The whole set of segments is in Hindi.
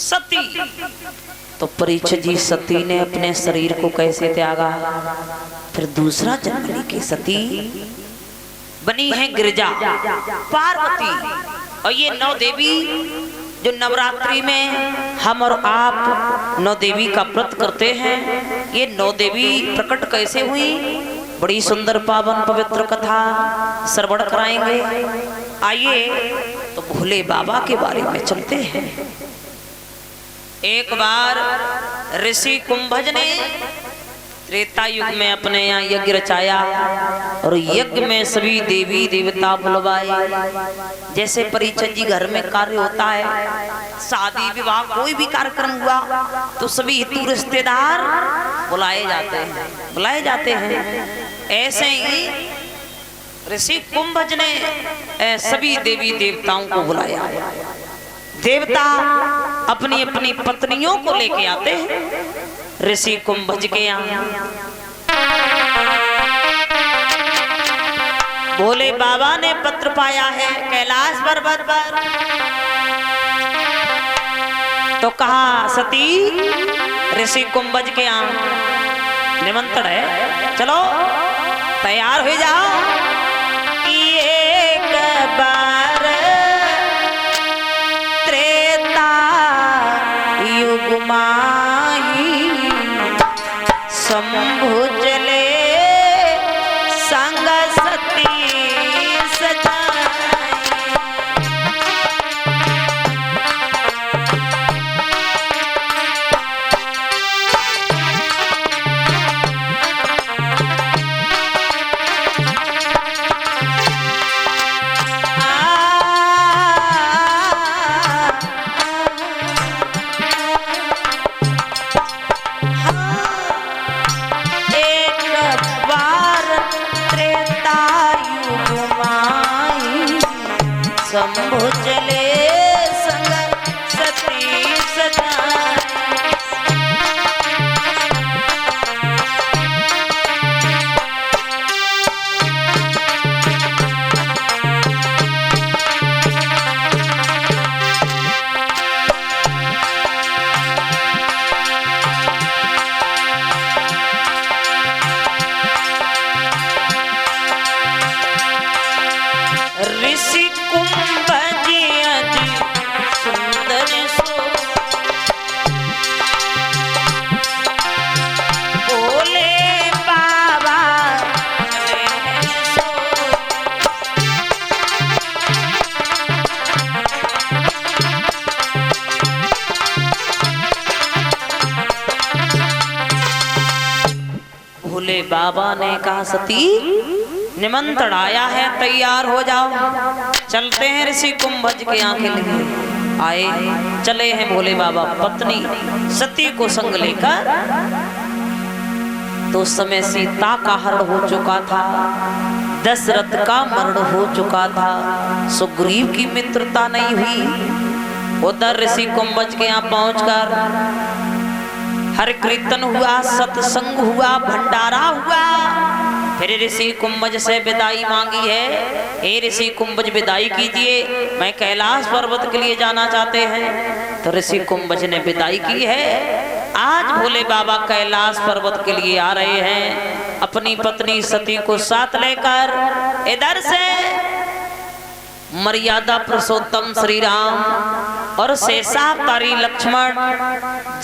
सती। तो परीक्षित जी सती ने अपने शरीर को कैसे त्यागा, फिर दूसरा जन्म लेके सती बनी है गिरिजा पार्वती। और ये नौ देवी जो नवरात्रि में हम और आप नौ देवी का व्रत करते हैं, ये नौ देवी प्रकट कैसे हुई, बड़ी सुंदर पावन पवित्र कथा श्रवण कराएंगे। आइए तो भोले बाबा के बारे में चलते हैं। एक बार ऋषि कुंभज ने त्रेता युग में अपने यहाँ यज्ञ रचाया और यज्ञ में सभी देवी देवता बुलवाए। जैसे परीक्षित जी घर में कार्य होता है, शादी विवाह कोई भी कार्यक्रम हुआ तो सभी हितू रिश्तेदार बुलाए जाते हैं। ऐसे ही ऋषि कुंभज ने सभी देवी देवताओं को बुलाया। देवता अपनी अपनी पत्नियों को लेके आते हैं ऋषि कुंभज के यहाँ। भोले बाबा ने पत्र पाया है कैलाश पर्वत पर, तो कहा सती ऋषि कुंभज के यहाँ निमंत्रण है, चलो तैयार हो जाओ। एक बार त्रेता युग माही शंभु चले संग सती सजाई। शंभु चले संग सती सजाई। ऋषि कुंभज अति सुंदर सो भोले बाबा सो। भोले बाबा ने कहा सती निमंत्रण आया है, तैयार हो जाओ, चलते हैं ऋषि कुंभज के यहाँ के लिए। आए चले हैं भोले बाबा पत्नी सती को संग लेकर। तो उस समय सीता का हरण हो चुका था, दशरथ का मरण हो चुका था, सुग्रीव की मित्रता नहीं हुई। उधर ऋषि कुंभज के यहाँ पहुंचकर हर कीर्तन हुआ, सत्संग हुआ, भंडारा हुआ। फिर ऋषि कुंभज से विदाई मांगी है, हे ऋषि कुंभज विदाई कीजिए, मैं कैलाश पर्वत के लिए जाना चाहते हैं। तो ऋषि कुंभज ने विदाई की है। आज भोले बाबा कैलाश पर्वत के लिए आ रहे हैं अपनी पत्नी सती को साथ लेकर। इधर से मर्यादा पुरुषोत्तम श्री राम और शेषावतारी लक्ष्मण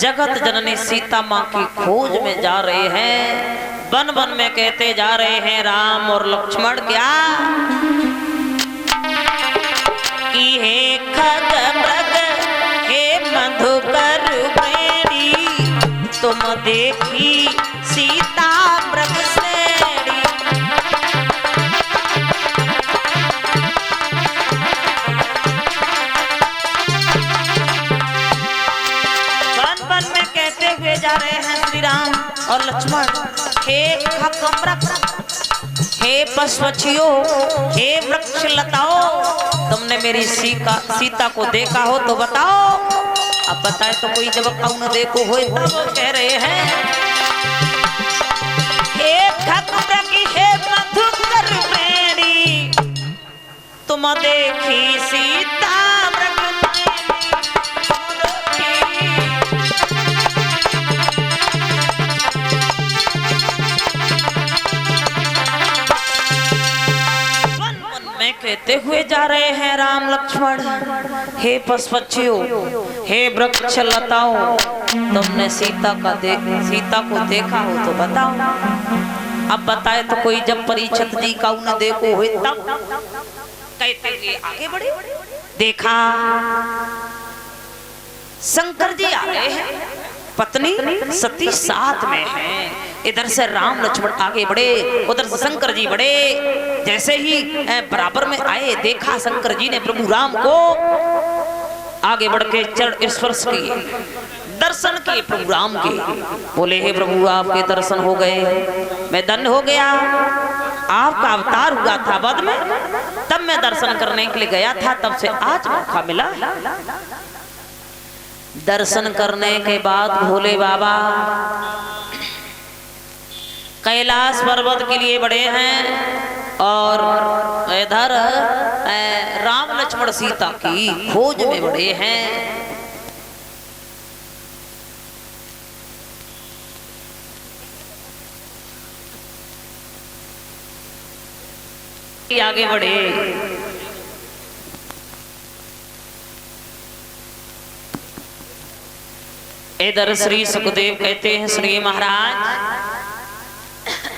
जगत जननी सीता माँ की खोज में जा रहे हैं। वन वन में कहते जा रहे हैं राम और लक्ष्मण क्या कि हे खगमृग हे मधुकर प्रेमी, तुम देखी सीता मृग श्रेणी। वन वन में कहते हुए जा रहे हैं श्री राम और लक्ष्मण, हे खगमृग हे पशुपक्षियों हे वृक्ष लताओं, तुमने मेरी सीता को देखा हो तो बताओ। अब बताए तो कोई जब कौन देखो हो कह रहे हैं, हे खगमृग हे मधुकर प्रेमी, तुम देखी सीता मृग प्रेमी। हुए जा रहे हैं राम लक्ष्मण। हे पशुपक्षियों, हे वृक्ष लताओं, तुमने सीता को देखा हो तो बताओ। अब बताए तो कोई जब परीक्षित जी का उन्हें देखो हुए तब कहते हुए आगे बढ़े। देखा शंकर जी आ रहे हैं, पत्नी सती साथ में है। इधर से राम लक्ष्मण आगे बढ़े, उधर से शंकर जी बढ़े। जैसे ही बराबर में आए, देखा शंकर जी ने प्रभु राम को आगे बढ़ के चरण स्पर्श किए, दर्शन किए प्रभु राम के। बोले हे प्रभु, आपके दर्शन हो गए, मैं धन्य हो गया। आपका अवतार हुआ था वध में, तब मैं दर्शन करने के लिए गया था, तब से आज मौका मिला। दर्शन करने के बाद भोले बाबा कैलाश पर्वत के लिए बड़े हैं और इधर राम लक्ष्मण सीता की खोज में बड़े हैं। आगे बढ़े। इधर श्री सुखदेव कहते हैं, श्री महाराज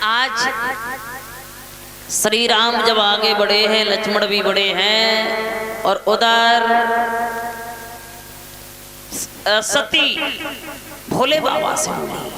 आज श्री राम जब आगे बढ़े हैं, लक्ष्मण भी बड़े हैं और उधर सती भोले बाबा से बोली।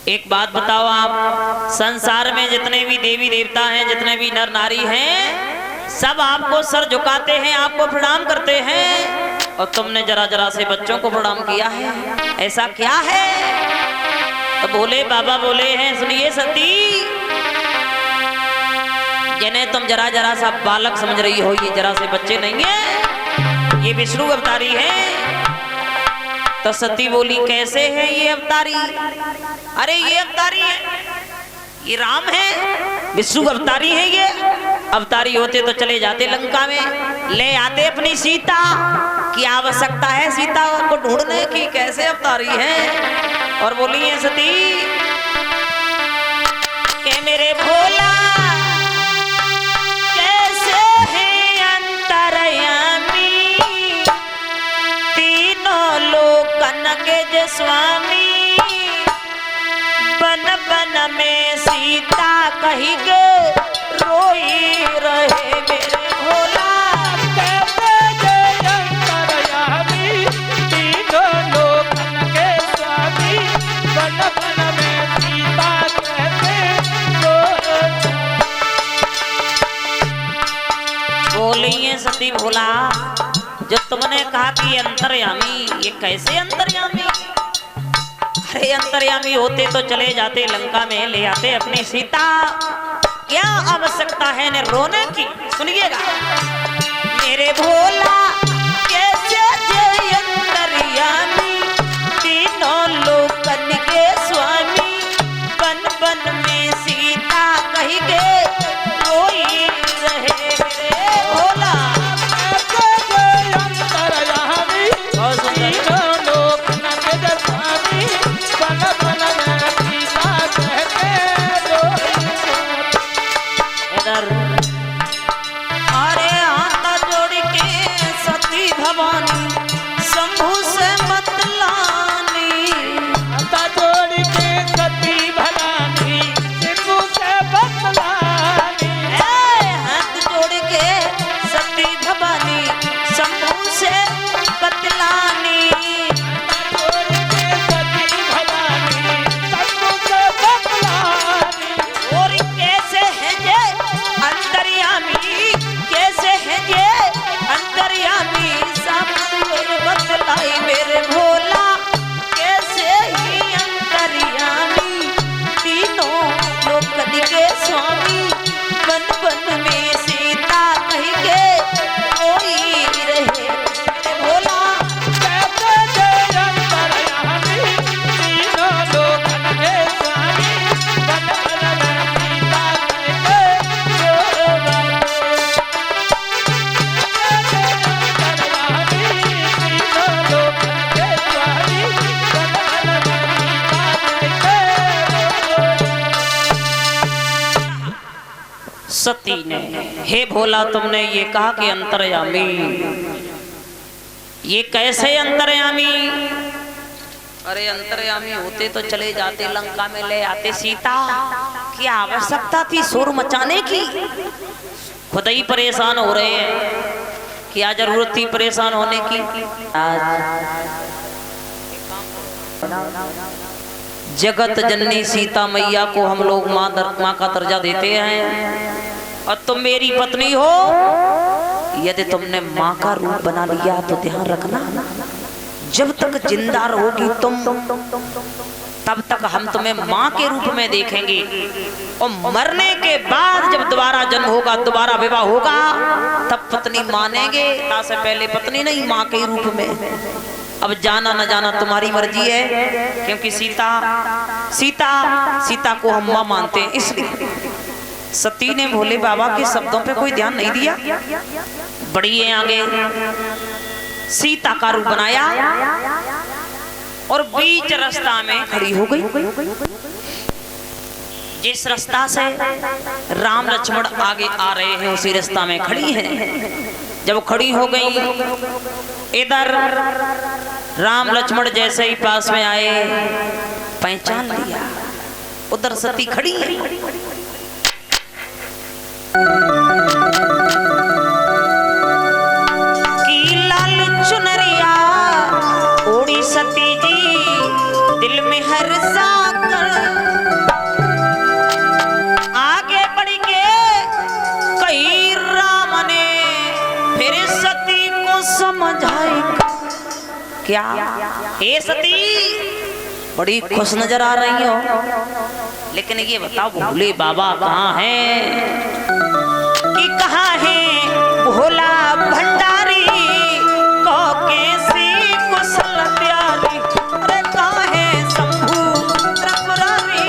एक बात बताओ, आप संसार में जितने भी देवी देवता हैं, जितने भी नर नारी हैं, सब आपको सर झुकाते हैं, आपको प्रणाम करते हैं, और तुमने जरा जरा से बच्चों को प्रणाम किया है। ऐसा क्या है? तो भोले बाबा बोले हैं, सुनिए सती, जिन्हें तुम जरा जरा सा बालक समझ रही हो, ये जरा से बच्चे नहीं है, ये विष्णु अवतारी है। तो सती बोली, कैसे है ये अवतारी? अरे ये अवतारी है, ये राम है, विष्णु अवतारी है। ये अवतारी होते तो चले जाते लंका में, ले आते अपनी सीता। की आवश्यकता है सीता को ढूंढने की, कैसे अवतारी है? और बोली है सती के मेरे भोला कैसे है अंतर्यामी, तीनों लोकन के जो स्वामी, बन बन में सीता कही गए रोई रहे मेरे भोला। बोलिए सती भोला, जो तुमने कहा कि अंतर्यामी, ये कैसे अंतर्यामी? अरे अंतर्यामी होते तो चले जाते लंका में, ले आते अपनी सीता। क्या आवश्यकता है ने रोने की? सुनिएगा मेरे भोला कैसे जय अंतर्यामी, तीनों लोकन के स्वामी, बन बन में सीता कही गए रोई रहे मेरे भोला। अरे हाथ जोड़ के सती ने, हे भोला तुमने ये कहा कि अंतर्यामी, ये कैसे अंतर्यामी? अरे अंतर्यामी होते तो चले जाते लंका में ले आते सीता, क्या आवश्यकता थी शोर मचाने की? खुद ही परेशान हो रहे हैं, क्या जरूरत थी परेशान होने की? जगत जननी सीता मैया को हम लोग माँ का दर्जा देते हैं और तुम मेरी पत्नी हो। यदि तुमने माँ का रूप बना लिया तो ध्यान रखना, जब तक जिंदा रहोगी तुम तब तक हम तुम्हें माँ के रूप में देखेंगे, और मरने के बाद जब दोबारा जन्म होगा, दोबारा विवाह होगा, तब पत्नी मानेंगे, से पहले पत्नी नहीं, माँ के रूप में। अब जाना न जाना तुम्हारी मर्जी है, क्योंकि सीता को हम माँ मानते हैं। इसलिए सती ने भोले बाबा के शब्दों पे कोई ध्यान नहीं दिया, बढ़ी है आगे, सीता का रूप बनाया और बीच रास्ता में खड़ी हो गई। जिस रास्ता से राम लक्ष्मण आगे आ रहे हैं उसी रास्ता में खड़ी है। जब खड़ी हो गई, इधर राम लक्ष्मण जैसे ही पास में आए पहचान लिया, उधर सती खड़ी है। की लाल चुनरिया ओढ़ी सती जी, दिल में हर्षा कर आगे बढ़ के कही राम ने फिर सती को समझाई। क्या हे सती, बड़ी खुश नजर आ रही हो, लेकिन ये बताओ भोले बाबा कहाँ हैं? कि कहाँ है भोला भंडारी को कैसी कुशल प्यारी? अरे कहाँ है शंभू त्रिपुरारी?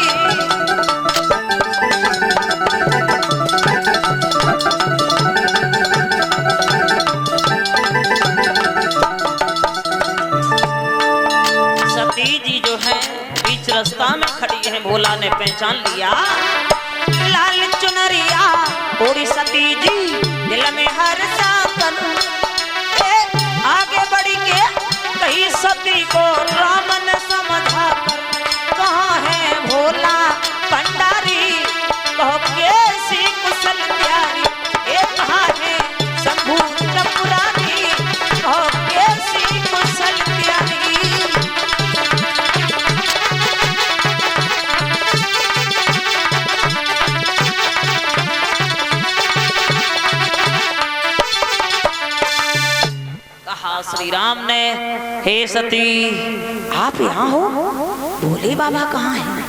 सती जी जो है बीच रास्ता में खड़ी है, भोला ने पहचान लिया। लाल चुनरिया ओढ़ी सती जी, दिल में हर्षा कर आगे बढ़ के कही सती को राम ने समझा कर, कहाँ है भोला भंडारी कहो कैसी कुशल प्यारी? ए कहाँ है शंभू त्रिपुरारी कहो कैसी कुशल प्यारी? श्री राम ने, हे सती आप यहाँ हो, भोले बाबा कहाँ हैं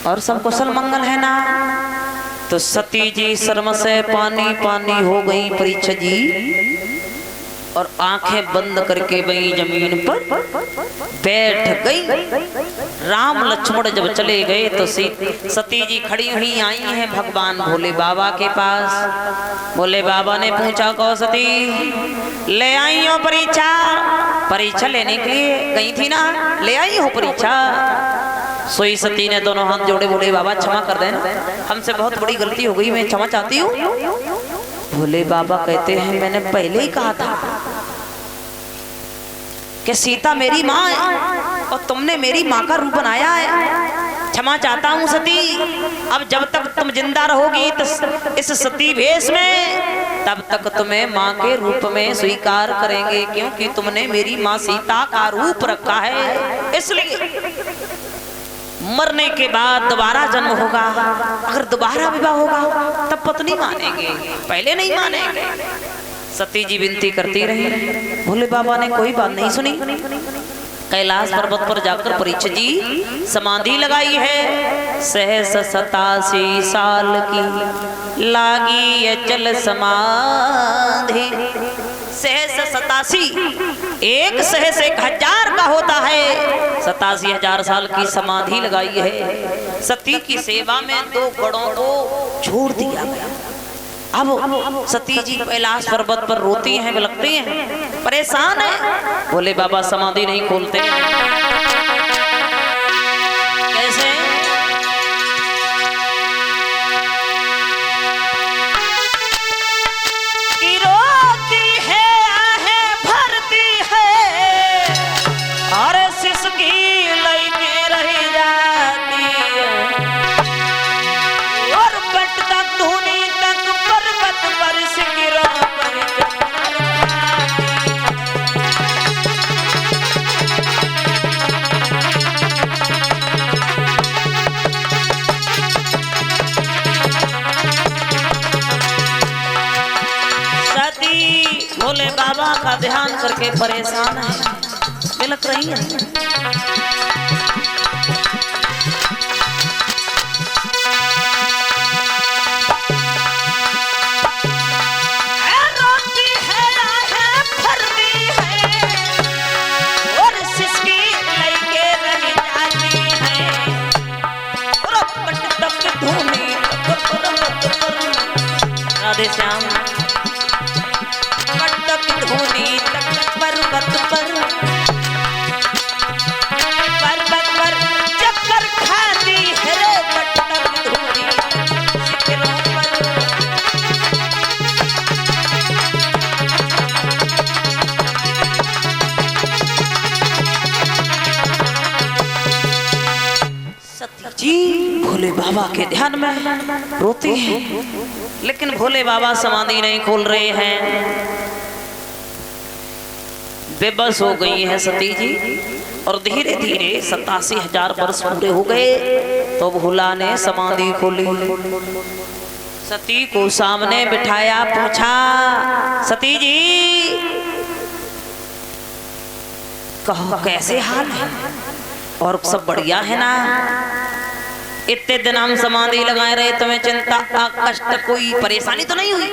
और सब कुशल मंगल है ना? तो सती जी शर्म से पानी पानी हो गई परीक्षा जी, और आंखें बंद करके वही जमीन पर बैठ गई। राम लक्ष्मण जब चले गए तो सती जी खड़ी हुई आई हैं भगवान भोले बाबा के पास। भोले बाबा ने पूछा, कहो सती ले आई हो परीक्षा लेने के लिए गई थी ना, ले आई हो परीक्षा? सोई सती ने दोनों हाथ जोड़े, भोले बाबा क्षमा कर देना, हमसे बहुत बड़ी गलती हो गई, मैं क्षमा चाहती हूँ। भोले बाबा कहते हैं, मैंने पहले ही कहा था कि सीता मेरी माँ है और तुमने मेरी माँ का रूप बनाया है, क्षमा चाहता हूँ सती। अब जब तक तुम जिंदा रहोगी तो इस सती भेष में, तब तक तुम्हें माँ के रूप में स्वीकार करेंगे, क्योंकि तुमने मेरी माँ सीता का रूप रखा है। इसलिए मरने के बाद दोबारा जन्म होगा, अगर दोबारा विवाह होगा तब पत्नी मानेंगे, पहले नहीं मानेंगे। सती जी विनती करती रही, भोले बाबा ने कोई बात नहीं सुनी। कैलाश पर्वत पर जाकर परीक्षित जी समाधि लगाई है। सहस 87 साल की लागी अचल समाधि। सहस 87, एक सहस 1000 का होता है। 87,000 साल की समाधि लगाई है। सती की सेवा में 2 गणों को छोड़ दिया गया। अब सती जी कैलाश पर्वत पर रोती हैं, बिलखती हैं, परेशान है। भोले बाबा समाधि नहीं खोलते। कैसे? सिसकी लईके रही जाती और बट तक धुनी तक पर्वत पर सिकिरों पर भोले बाबा का ध्यान करके परेशान है, बिलख रही है। रोती है फरती है और सिसकी लईके रही जाती है और पट तक धूनी राधे श्याम धूनी तक पर्वत पर चक्कर खाती है रे बट तक धूनी सिकरों पर सती जी भोले बाबा के ध्यान में रोती हैं, लेकिन भोले बाबा समाधि नहीं खोल रहे हैं। बेबस हो गई है सती जी और धीरे धीरे 87,000 वर्ष पूरे हो गए तो भोला ने समाधि खोली। सती को सामने बिठाया, पूछा सती जी कहो कैसे हाल है और सब बढ़िया है ना? इतने दिन हम समाधि लगाए रहे, तुम्हें चिंता कष्ट कोई परेशानी तो नहीं हुई?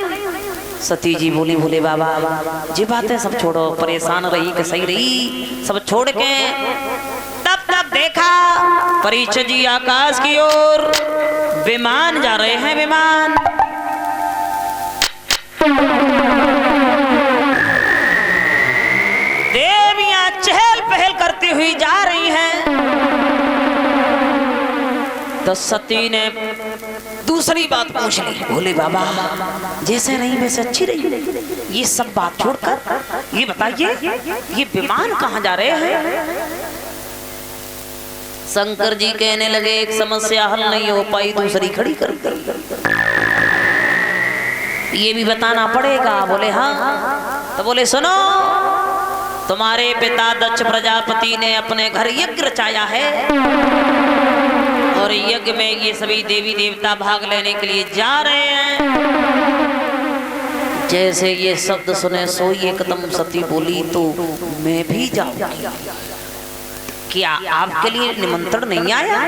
सती जी बोली भोले बाबा जी बातें सब छोड़ो, परेशान रही कि सही रही, सब छोड़ के तब तक देखा परीक्षित जी आकाश की ओर विमान जा रहे हैं। विमान देवियां चहल पहल करती हुई जा रही हैं। तो सती ने दूसरी बात पूछ ली, भोले बाबा जैसे रही वैसे अच्छी रही, ये सब बात छोड़कर ये बताइए ये विमान कहाँ जा रहे हैं? शंकर जी कहने लगे एक समस्या हल नहीं हो पाई, दूसरी खड़ी कर ये भी बताना पड़ेगा। बोले हाँ। तो बोले सुनो, तुम्हारे पिता दक्ष प्रजापति ने अपने घर यज्ञ रचाया है और यज्ञ में ये सभी देवी देवता भाग लेने के लिए जा रहे हैं। जैसे ये शब्द सुने सोई एकदम सती बोली तो मैं भी जाऊंगी, क्या आपके लिए निमंत्रण नहीं आया?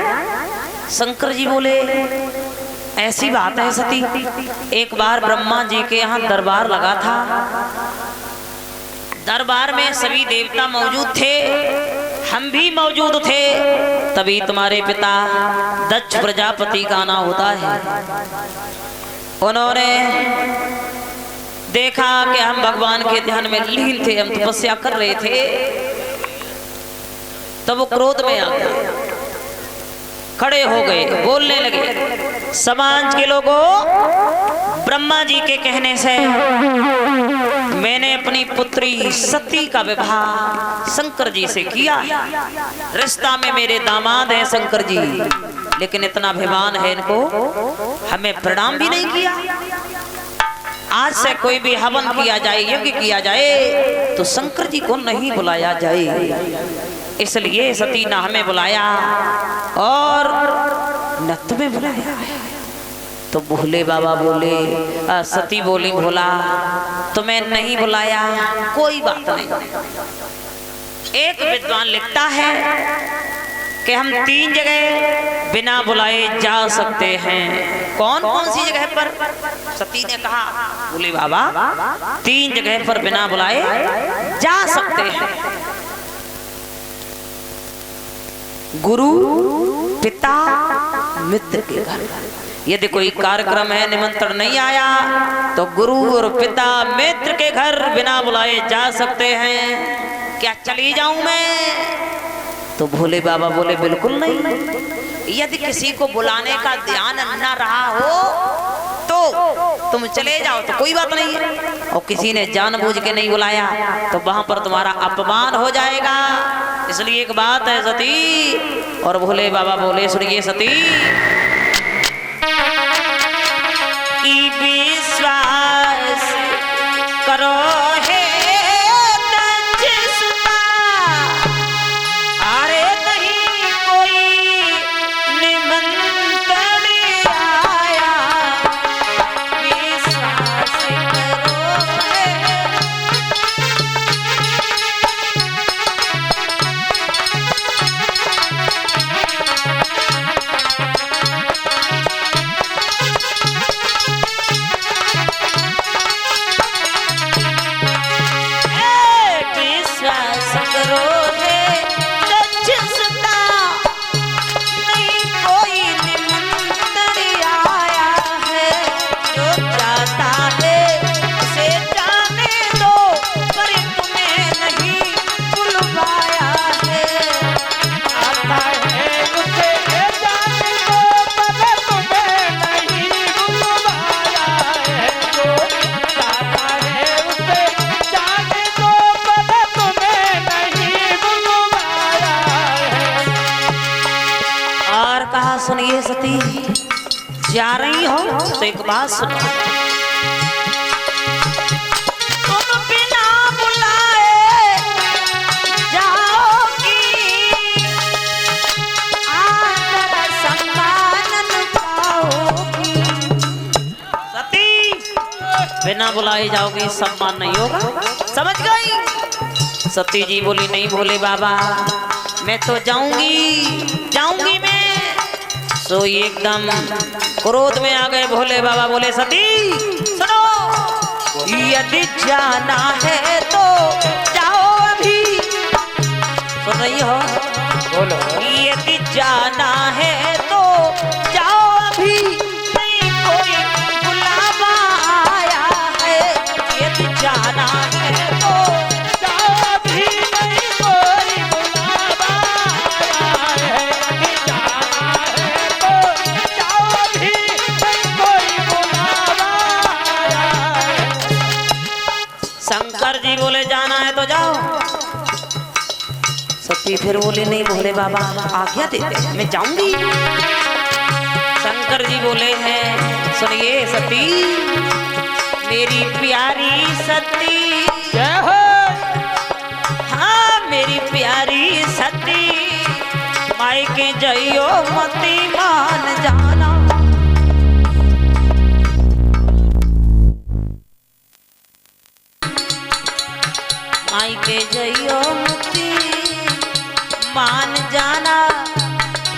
शंकर जी बोले ऐसी बात है सती, एक बार ब्रह्मा जी के यहाँ दरबार लगा था, दरबार में सभी देवता मौजूद थे, हम भी मौजूद थे, तभी तुम्हारे पिता दक्ष प्रजापति का आना होता है। उन्होंने देखा कि हम भगवान के ध्यान में लीन थे, हम तपस्या कर रहे थे, तब वो क्रोध में आ गए, खड़े हो गए, बोलने लगे समाज के लोगों, ब्रह्मा जी के कहने से मैंने अपनी पुत्री सती का विवाह शंकर जी से किया, रिश्ता में मेरे दामाद हैं शंकर जी, लेकिन इतना अभिमान है इनको, हमें प्रणाम भी नहीं किया। आज से कोई भी हवन किया जाए, यज्ञ किया जाए तो शंकर जी को नहीं बुलाया जाए, इसलिए सती ने हमें बुलाया और न तुम्हें बुलाया। तो भोले बाबा बोले, सती बोली भोला तुम्हें नहीं बुलाया कोई बात नहीं। एक विद्वान लिखता है कि हम 3 जगह बिना बुलाए जा सकते हैं। कौन कौन सी जगह पर? सती ने कहा भोले बाबा 3 जगह पर बिना बुलाए जा सकते हैं, गुरु, पिता, मित्र के घर। यदि कोई कार्यक्रम है, निमंत्रण नहीं आया, तो गुरु और पिता मित्र के घर बिना बुलाए जा सकते हैं। क्या चली जाऊं मैं? तो भोले बाबा बोले बिल्कुल नहीं। यदि किसी को बुलाने का ध्यान न रहा हो तो तुम चले जाओ तो कोई बात नहीं है, और किसी ने जानबूझ के नहीं बुलाया तो वहां पर तुम्हारा अपमान हो जाएगा, इसलिए एक बात है सती, और भोले बाबा बोले सुनिए सती कि विश्वास करो है दक्षिणा, अरे नहीं कोई निमंत्रण आया, विश्वास करो है। सुनिए सती, जा रही हो तो एक बात सुनो, तुम बिना बुलाए जाओगी, आदर सम्मान पाओगी। सती बिना बुलाए जाओगी, सम्मान नहीं होगा, समझ गई? सती जी बोली नहीं भोले बाबा, मैं तो जाऊंगी जाऊंगी मैं। तो एकदम क्रोध में आ गए भोले बाबा, बोले सती सुनो, यदि जाना है तो जाओ अभी। सुन रही हो? बोलो। यदि जाना है तो जाओ अभी, नहीं कोई बुलावा आया है। यदि जाना है तो जाओ अभी, नहीं कोई बुलावा आया है। यदि जाना है तो जाओ अभी, नहीं कोई बुलावा आया है। शंकर जी बोले जाना है तो जाओ। सती फिर बोले नहीं भोले बाबा आज्ञा देते हैं, मैं जाऊंगी। शंकर जी बोले हैं सुनिए सती, मेरी प्यारी सती, जय हो। हाँ मेरी प्यारी सती, माई के जइयो मती मान जाना। माई के जइयो मती मान जाना,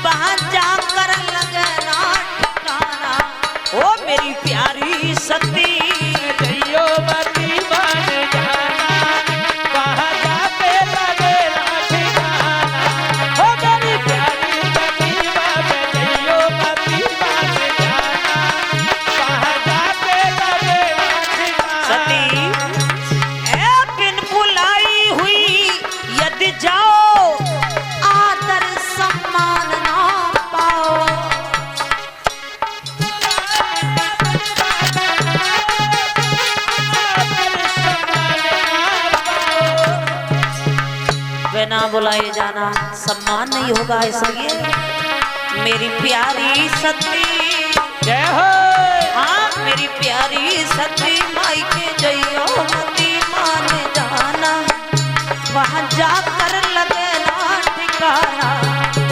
वहां जाकर लगना ठिकाना। ओ मेरी प्यारी सती, जइयो मती मान जाना, वहां जाके लगना ठिकाना। ओ मेरी प्यारी सती, जइयो मती मान जाना, वहां जाके लगना ठिकाना। सती बिन बुलाई हुई यदि जाओ, आदर सम्मान ना पाओ। बिना बुलाए जाना सम्मान नहीं होगा, इसलिए मेरी प्यारी सती, जय हो। हाँ मेरी प्यारी सती, माई के जइयो मती मान जाना, वहां जाकर लगना ठिकाना।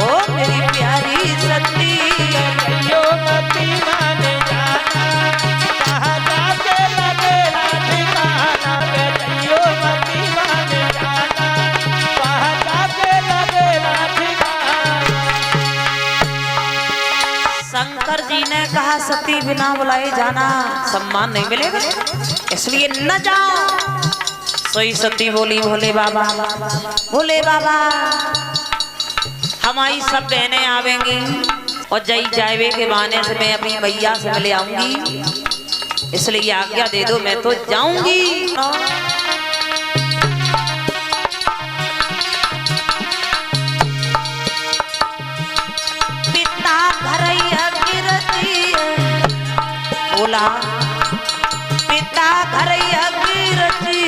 ओ मेरी प्यारी सती, जइयो मती मान जाना, वहां जाके लगना ठिकाना। जइयो मती मान जाना, वहां जाके लगना ठिकाना। शंकर जी ने कहा सती बिना बुलाए जाना सम्मान नहीं मिलेगा, इसलिए न जाओ। सोई सती बोली भोले बाबा, भोले बाबा हमारी सब बहनें आवेंगी और जई जावे के बहाने से मैं अपनी मैया से मिले आऊंगी, इसलिए आज्ञा दे दो, मैं तो जाऊंगी। पिता घरैया गिरती बोला, पिता घरैया गिरती